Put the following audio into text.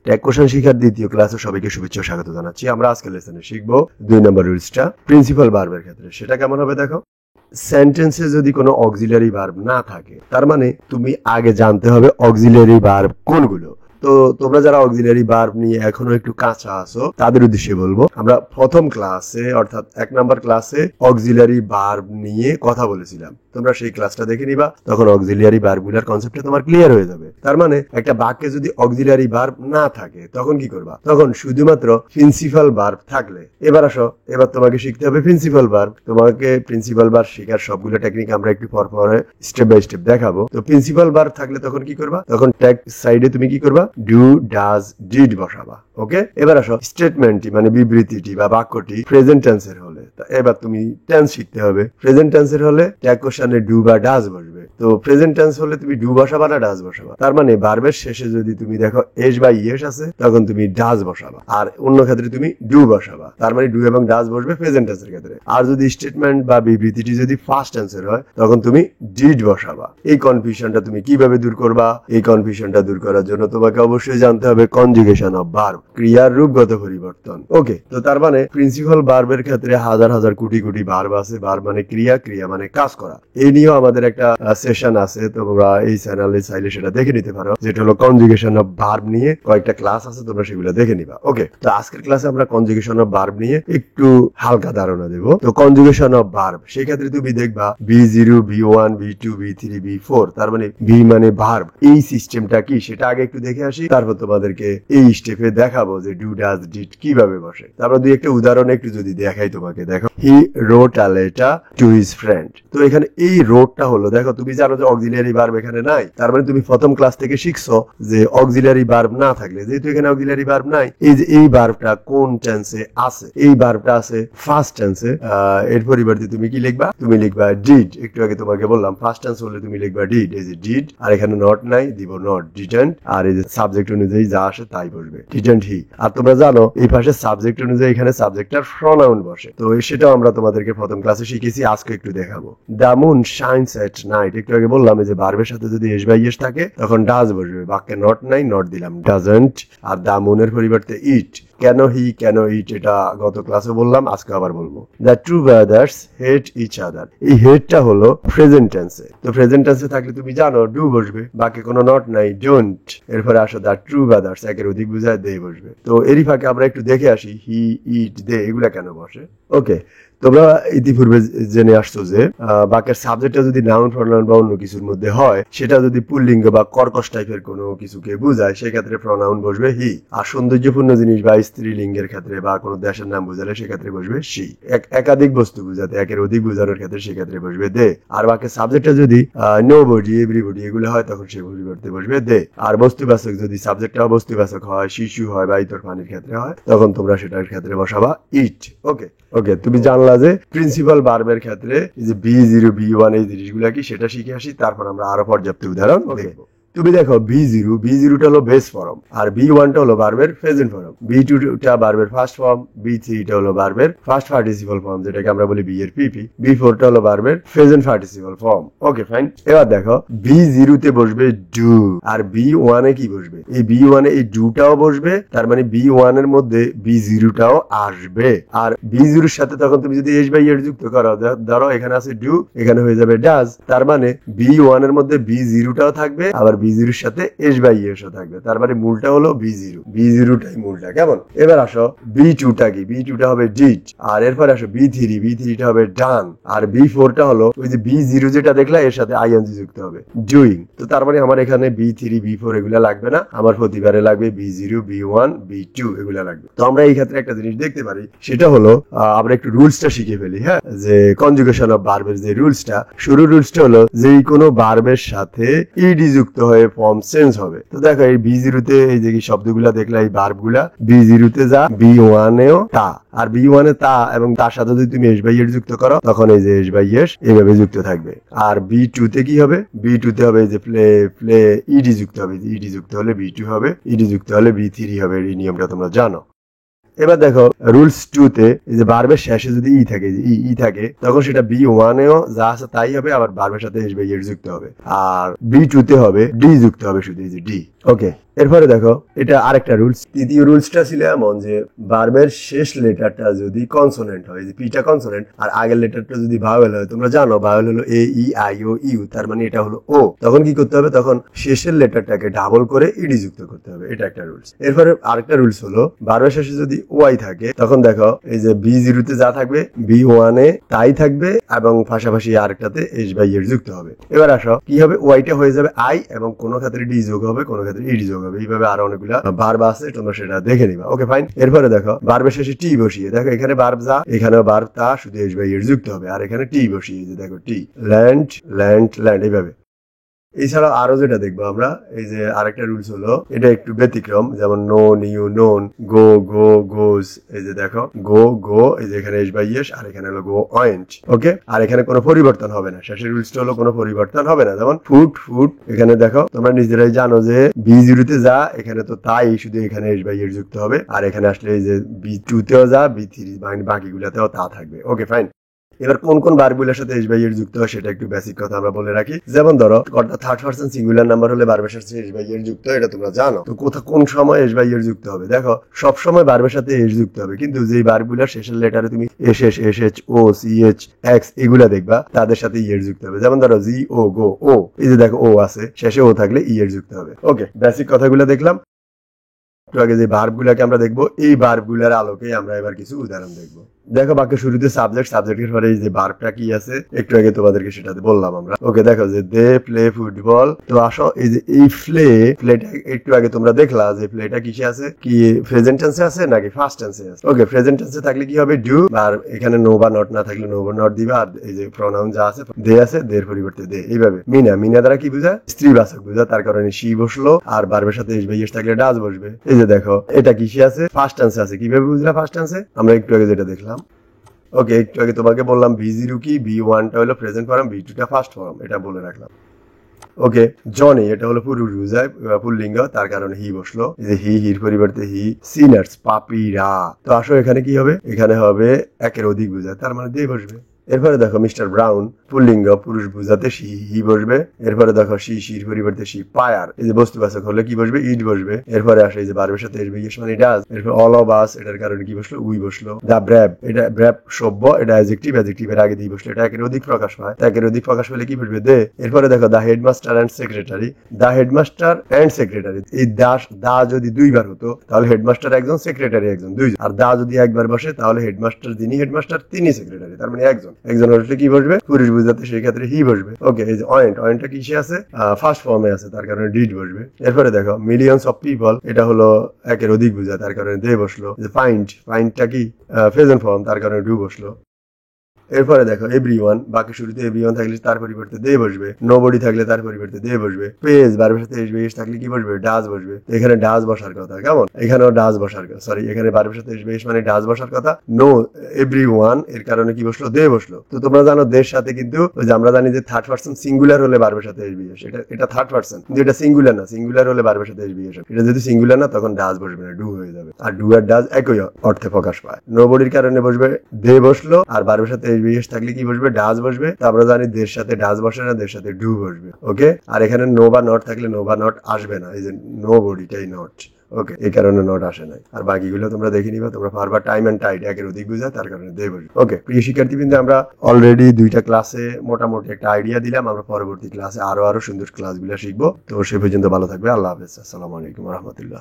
Tag question শিখার দ্বিতীয় ক্লাসে সবাইকে শুভেচ্ছা ও স্বাগত জানাচ্ছি। আমরা আজকে লেসনে শিখবো 2 নম্বর রুলসটা প্রিন্সিপাল ভার্বের ক্ষেত্রে। সেটা কেমন হবে দেখো। সেন্টেন্সে যদি কোনো অক্সিলারি ভার্ব না থাকে, তার মানে তুমি আগে জানতে হবে অক্সিলারি ভার্ব কোনগুলো। তো তোমরা যারা অক্সিলারি ভার্ব নিয়ে এখনো একটু কাঁচা আছো তাদের উদ্দেশ্যে বলবো, আমরা প্রথম ক্লাসে অর্থাৎ 1 নম্বর ক্লাসে অক্সিলারি ভার্ব নিয়ে কথা বলেছিলাম। তোমরা সেই ক্লাসটা দেখে নিবা, তখন অক্সিলারি ভার্বগুলোর কনসেপ্টটা তোমার ক্লিয়ার হয়ে যাবে। তার মানে একটা বাক্যে যদি অক্সিলারি ভার্ব না থাকে তখন কি করবা? তখন শুধুমাত্র প্রিন্সিপাল ভার্ব থাকলে। এবার আসো, এবার তোমাকে শিখতে হবে প্রিন্সিপাল ভার্ব। তোমাকে প্রিন্সিপাল ভার্ব শেখার সবগুলো টেকনিক আমরা একটু পরে স্টেপ বাই স্টেপ দেখাবো। তো প্রিন্সিপাল ভার্ব থাকলে তখন কি করবা? তখন ট্যাগ সাইডে তুমি কি করবা? ডু, ডাজ, ডিড বসাবা। ওকে, এবার আসো স্টেটমেন্টটি মানে বিবৃতিটি বা বাক্যটি প্রেজেন্ট টেন্সের হলে এবার তুমি টেন্স শিখতে হবে। প্রেজেন্ট টেন্সের হলে ট্যাগ কোশ্চেনে ডু বা ডাজ বসবে। তো প্রেজেন্ট টেন্স হলে তুমি ডু বসাবা না ডাজ বসাবা? তার মানে ভার্বের শেষে যদি তুমি দেখো এস বা ইয়েস আছে তখন তুমি ডাজ বসাবা, আর অন্য ক্ষেত্রে তুমি ডু বসাবা। তার মানে ডু এবং ডাজ বসবে প্রেজেন্ট টেন্সের ক্ষেত্রে। আর যদি স্টেটমেন্ট বা বিবৃতিটি যদি ফার্স্ট টেন্সের হয় তখন তুমি ডিড বসাবা। এই কনফিউশনটা তুমি কিভাবে দূর করবা? এই কনফিউশনটা দূর করার জন্য তোমাকে অবশ্যই জানতে হবে কনজুগেশন অফ ভার্ব, ক্রিয়ার রূপগত পরিবর্তন। ওকে, তো তার মানে প্রিন্সিপাল ভার্বের ক্ষেত্রে হাজার হাজার কোটি কোটি ভার্ব আছে। ভার্ব মানে ক্রিয়া, ক্রিয়া মানে কাজ করা। এই নিয়েও আমাদের একটা সেশন আছে, তোমরা এই চ্যানেলে চাইলে সেটা দেখে নিতে পারো, যেটা হলো কনজুগেশন অফ ভার্ব নিয়ে কয়েকটা ক্লাস আছে, তোমরা সেগুলো দেখে নিবা। ওকে, তো আজকের ক্লাসে আমরা কনজুগেশন অফ ভার্ব নিয়ে একটু হালকা ধারণা দেব। তো কনজুগেশন অফ ভার্ব, সেই ক্ষেত্রে তুমি দেখবা B0, B1, B2, B3, B4, তার মানে বি মানে ভার্ব। এই সিস্টেমটা কি সেটা আগে একটু দেখে আসি, তারপর তোমাদেরকে এই স্টেপে দেখাবো যে ডু, ডাজ, ডিড কিভাবে বসে। তারপর দুই একটা উদাহরণ একটু যদি দেখাই তোমাকে, দেখো he wrote a letter to his friend. তো এখানে এই রোটটা হলো, দেখো তুমি জানো যে অক্সিলারি ভার্ব এখানে নাই। তার মানে তুমি প্রথম ক্লাস থেকে শিখছো যে অক্সিলারি ভার্ব না থাকলে, যেহেতু এখানে অক্সিলারি ভার্ব নাই, এই যে এই ভার্বটা কোন টেন্সে আছে? এই ভার্বটা আছে ফার্স্ট টেন্সে। এর পরিবর্তে তুমি কি লিখবা? তুমি লিখবা ডিড। একটু আগে তোমাকে বললাম ফার্স্ট টেন্স হলে তুমি লিখবা ডিড। এই যে ডিড, আর এখানে নট নাই, দিব নট, ডিডন্ট, আর এই যে সাবজেক্ট অনুযায়ী যা আসে তাই বসবে, ডিডন্ট হি। আর তোমরা জানো এই পাশে সাবজেক্ট অনুযায়ী এখানে সাবজেক্টটার প্রনাউন বসে। তো সেটাও আমরা তোমাদেরকে প্রথম ক্লাসে শিখেছি, আজকে একটু দেখাবো। The moon shines at night, একটু আগে বললাম যে ভার্বের সাথে যদি এস বাই এস থাকে তখন ডাজ বসবে। বাক্যে নট নাই, নট দিলাম ডাজন্ট। আর দ্য মুনের পরিবর্তে ইট। কেন হি, কেন ইট, এটা গত ক্লাসে বললাম, আজকে আবার বলবো। The two brothers hate each other, এই হেটটা হলো প্রেজেন্ট টেন্সে। তো প্রেজেন্ট টেন্সে থাকলে তুমি জানো ডু বসবে, বাকি কোনো নট নাই, ডোন্ট। এরপরে আসো দ্য টু ব্রাদার্স, একের অধিক বুঝায় দে বসবে। তো এরই ফাঁকে আমরা একটু দেখে আসি হি, ইট, দে এগুলা কেন বসে। ওকে, তোমরা ইতিপূর্বে জেনে আসছো যে বাক্যের সাবজেক্টটা যদি নাউন, প্রনাউন বা অন্য কিছুর মধ্যে হয়, সেটা যদি পুল্লিঙ্গ বা কর্কশ টাইপের কোনো কিছুকে বোঝায়, সেক্ষেত্রে প্রনাউন বসবে হি। আর সৌন্দর্যপূর্ণ জিনিস বা স্ত্রীলিঙ্গের ক্ষেত্রে বা কোনো দেশের নাম বোঝালে সেক্ষেত্রে বসবে সি। একাধিক বস্তু বোঝাতে, একের অধিক বোঝানোর ক্ষেত্রে সেক্ষেত্রে বসবে দে। আর বাক্যের সাবজেক্টটা যদি নো বডি, এভরিবডি এগুলো হয় তখন সে পরিবর্তে বসবে দে। আর বস্তুবাচক যদি সাবজেক্টটা বস্তুবাচক হয়, শিশু হয় বা ইতর পানির ক্ষেত্রে হয়, তখন তোমরা সেটার ক্ষেত্রে বসাবা ইট। ওকে ওকে, তুমি জানলা যে প্রিন্সিপাল ভার্বের ক্ষেত্রে এই যে B0, B1 এই জিনিসগুলা কি সেটা শিখে আসি, তারপর আমরা আরো পর্যাপ্ত উদাহরণ দেখবো। তুমি দেখো B0টা হলো বেস ফর্ম, আর B1টা হলো ভার্বের প্রেজেন্ট ফর্ম, B2টা ভার্বের ফার্স্ট ফর্ম, B3টা হলো ভার্বের ফার্স্ট পার্টিসিপল ফর্ম, যেটাকে আমরা বলি বি এর PP, B4টা হলো ভার্বের present participle form. Okay fine. এবার দেখো B0তে বসবে ডু, আর B1 এ কি বসবে? এই B1 এ এই ডুটাও বসবে, তার মানে B1 এর মধ্যে B0টাও আসবে। আর B0 এর সাথে তখন তুমি যদি এস বাই এর যুক্ত করো, ধরো এখানে আছে ডু, এখানে হয়ে যাবে ডাজ, তার মানে B1 এর মধ্যে B0টাও থাকবে, আবার B0 এর সাথে এস বাই এসও থাকবে। তার মানে মূলটা হলো B0টাই মূলটা। কেমন? এবার আসো B2টা কি? B2টা হবে ডিড। আর এরপর আসো B3টা হবে ডান। আর B4টা হলো ওই যে B0 যেটা দেখলা এর সাথে আইএনজি যুক্ত হবে, ডুইং। তো তার মানে আমার এখানে B3, B4 এগুলা লাগবে না, আমার প্রতিবারে লাগবে B0, B1, B2 এগুলা লাগবে। তো আমরা এই ক্ষেত্রে একটা জিনিস দেখতে পারি, সেটা হলো আমরা একটু রুলসটা শিখে ফেলি। হ্যাঁ, যে কনজুগেশন অফ ভার্বের যে রুলসটা, শুরু রুলসটা হলো যে কোনো ভার্বের সাথে ইডি যুক্ত হয়ে ফর্ম চেঞ্জ হবে। তো দেখো এই B0তে এই যে শব্দগুলা দেখলা, এই ভার্বগুলা B0তে যা, B1 এও তা, আর B1 এ তা এবং তার সাথে যদি তুমি এস বাই এর যুক্ত করো তখন এই যে এস বাই এস এইভাবে যুক্ত থাকবে। আর B2তে কি হবে? B2তে হবে যে প্লে ইডি যুক্ত হবে, ইডি যুক্ত হলে B2 হবে, ইডি যুক্ত হলে B3 হবে। এই নিয়মটা তোমরা জানো। এবার দেখো রুলস 2তে এই যে ভার্বের শেষে যদি ই থাকে তখন সেটা B1 এও যা আছে তাই হবে, আবার ভার্বের সাথে এস বাই এর যুক্ত হবে। আর B2তে হবে ডি যুক্ত হবে, শুধু এই যে ডি। ওকে, এরপরে দেখো এটা আরেকটা রুলস। তৃতীয় রুলসটা ছিল এমন যে ভার্বের শেষ লেটারটা যদি কনসোনেন্ট হয়, যে পিটা কনসোনেন্ট আর আগের লেটারটা যদি ভাওয়েল হয়, তোমরা জানো ভাওয়েল হলো এ ই আই ও ইউ, তার মানে এটা হলো ও, তখন কি করতে হবে, তখন শেষের লেটারটাকে ডাবল করে ইডি যুক্ত করতে হবে, এটা একটা রুলস। এরপরে আরেকটা রুলস হলো ভার্বের শেষে যদি ওয়াই থাকে তখন দেখো এই যে বি জিরোতে যা থাকবে বি ওয়ানে তাই থাকবে এবং পাশাপাশি আরেকটাতে এস বাই এর যুক্ত হবে। এবার আসো কি হবে, ওয়াইটা হয়ে যাবে আই এবং কোনো ক্ষেত্রে ডি যোগ হবে, কোনো ক্ষেত্রে ইডি যোগ হবে, এইভাবে আরো অনেকগুলা ভার্ব আছে, তোমরা সেটা দেখে নিবা। Okay fine. এরপরে দেখো ভার্বের শেষে টি বসিয়ে দেখো, এখানে ভার্ব যা, এখানেও ভার্ব তা, শুধু এস বাই এর যুক্ত হবে, আর এখানে টি বসিয়ে যে দেখো টি, ল্যান্ড ল্যান্ড ল্যান্ড, এইভাবে। এছাড়াও আরো যেটা দেখবো আমরা, এই যে আরেকটা রুলস হলো, এটা একটু ব্যতিক্রম, যেমন নোন ইউ নোন, গো গো গোজ, এই যে দেখো গো গো, এই যে এখানে এস বাই এস আর এখানে হলো গো ওয়েন্ট। ওকে, আর এখানে কোনো পরিবর্তন হবে না, শেষের রুলসটা হলো কোনো পরিবর্তন হবে না। যেমন ফুড ফুড, এখানে দেখো তোমরা নিজেরাই জানো যে বি জিরোতে যা, এখানে তো তাই, শুধু এখানে এস বাই এর যুক্ত হবে, আর এখানে আসলে এই যে বি টু তেও যা, বি থ্রি বাকিগুলাতেও তা থাকবে। Okay fine. এবার কোন কোন ভার্বগুলোর সাথে এস বাই এর যুক্ত হয় সেটা একটু বেসিক কথা আমরা বলে রাখি। যেমন ধরো থার্ড পারসন সিঙ্গুলার নাম্বার হলে ভার্বের সাথে এস বাই এর যুক্ত, এটা তোমরা জানো। তো কোন সময় এস বাই এর যুক্ত হবে, দেখো সব সময় ভার্বের সাথে এস যুক্ত হবে, কিন্তু যে ভার্বগুলোর শেষের লেটারে তুমি S S S H O C H X এগুলা দেখবা তাদের সাথে ই এর যুক্ত হবে। যেমন ধরো জি ও গো ও, এই যে দেখো ও আছে, শেষে ও থাকলে ই এর যুক্ত হবে। ওকে, বেসিক কথাগুলো দেখলাম। একটু আগে যে ভার্বগুলোকে আমরা দেখবো, এই ভার্বগুলোর আলোকে আমরা এবার কিছু উদাহরণ দেখবো। দেখো বাক্যের শুরুতে সাবজেক্ট, সাবজেক্টের পরে এই যে ভার্বটা কি আছে একটু আগে তোমাদেরকে সেটাতে বললাম আমরা। ওকে, দেখো যে দে প্লে ফুটবল। তো আসো এই যে এই প্লেটা একটু আগে তোমরা দেখলা যে প্লেটা কিসে আছে, কি প্রেজেন্ট টেন্সে আছে নাকি ফার্স্ট টেন্সে আছে। ওকে, প্রেজেন্ট টেন্সে থাকলে কি হবে ডু, আর এখানে নো বা নট না থাকলে নো বা নট দিবা, আর এই যে প্রোনাউন যা আছে দে আছে, দের পরিবর্তে দে। এইভাবে মিনা, মিনা দ্বারা কি বোঝায়, স্ত্রীবাচক বোঝায়, তার কারণে শি বসলো, আর ভার্বের সাথে এস বাই এস থাকলে ডাজ বসবে। এই যে দেখো এটা কিসে আছে, ফার্স্ট টেন্সে আছে। কিভাবে বুঝলা ফার্স্ট টেন্সে, আমরা একটু আগে যেটা দেখলাম। ওকে, একটু আগে তোমাকে বললাম বি জিরো কি, বি ওয়ানটা হলো প্রেজেন্ট ফর্ম, বি টুটা ফার্স্ট ফর্ম, এটা বলে রাখলাম। ওকে, জনি এটা হলো পুরুষ বুঝায়, পুল্লিঙ্গ, তার কারণে হি বসলো, এই যে হির পরিবর্তে হি। সিনার্স পাপিরা, তো আসো এখানে কি হবে, এখানে হবে একের অধিক বুঝায়, তার মানে দিয়ে বসবে। এরপরে দেখো মিস্টার ব্রাউন পুল্লিঙ্গ, পুরুষ বুঝাতে হি বসবে। এরপরে দেখো শির পরিবর্তে শি। পায়ার, এই যে বস্তুবাচক হলে কি বসবে, ইট বসবে। এরপরে আসে এই যে ভার্বের সাথে এস বাই এস মানে ডাজ। এরপর অল অফ আস, এটার কারণে কি বসলো, উই বসলো। দা ব্র্যাব, এটা ব্র্যাব সভ্য, এটা অ্যাডজেক্টিভ, অ্যাডজেক্টিভের আগে দিয়ে বসলো, এটা একের অধিক প্রকাশ পায়, একের অধিক প্রকাশ পেলে কি বসবে, দে। এরপরে দেখো the headmaster and secretary, the headmaster and secretary, এই দা যদি দুইবার হতো তাহলে হেডমাস্টার একজন, সেক্রেটারি একজন, দুইজন। আর দা যদি একবার বসে তাহলে হেডমাস্টার যিনি হেডমাস্টার তিনি সেক্রেটারি, তার মানে একজন। একজন হলে কি বসবে, পুরুষ বুঝাতে সেই ক্ষেত্রে হি বসবে। ওকে, এই যে অয়েন্টটা কিসে আছে, ফার্স্ট ফর্মে আছে, তার কারণে ডিড বসবে। এরপরে দেখো মিলিয়নস অফ পিপল, এটা হলো একের অধিক বুঝায়, তার কারণে দে বসলো। ফাইন্ডটা কি প্রেজেন্ট ফর্ম, তার কারণে ডু বসলো। এরপরে দেখো এভরিওয়ান, বাকি শুরুতে এভরিওয়ান থাকলে তার পরিবর্তে দে বসবে। নোবডি থাকলে তার পরিবর্তে দে বসবে। পেজ, ভার্বের সাথে এস বাই এস থাকলে কি বসবে, ডাজ বসবে। এখানে ডাজ বসার কথা, কেমন, এখানেও ডাজ বসার কথা, সরি এখানে ভার্বের সাথে এস বাই এস মানে ডাজ বসার কথা। নো এভরিওয়ান, এর কারণে কি বসলো, দে বসলো। তো তোমরা জানো দের সাথে কিন্তু ওই যে আমরা জানি যে থার্ড পারসন সিঙ্গুলার হলে ভার্বের সাথে এস বাই এস, এটা থার্ড পারসন, কিন্তু এটা সিঙ্গুলার না। সিঙ্গুলার হলে ভার্বের সাথে এস বাই এস, এটা যদি সিঙ্গুলার না তখন ডাজ বসবে না, ডু হয়ে যাবে। আর ডু আর ডাজ একই অর্থে প্রকাশ পায়। নোবডির কারণে বসবে দে বসলো, আর ভার্বের সাথে এস বাই এস থাকলে কি বসবে, ডাজ বসবে। তো আমরা জানি দের সাথে ডাজ বসে না, দের সাথে ডু বসবে। ওকে, আর এখানে নো বা নট থাকলে নো বা নট আসবে না, এই যে নো বডিটাই নট। ওকে, এই কারণে নট আসে নাই। আর বাকিগুলো তোমরা দেখে নিবা, তোমরা পারবা টাইম এন্ড টাইড একের অধিক বুঝায়, তার কারণে দে বসবে। ওকে, প্রিয় শিক্ষার্থী কিন্তু আমরা অলরেডি দুইটা ক্লাসে মোটামুটি একটা আইডিয়া দিলাম। আমরা পরবর্তী ক্লাসে আরো সুন্দর ক্লাসগুলো শিখবো। তো সে পর্যন্ত ভালো থাকবে। আল্লাহ হাফেজ, আসসালামু আলাইকুম রহমতুল্লাহ।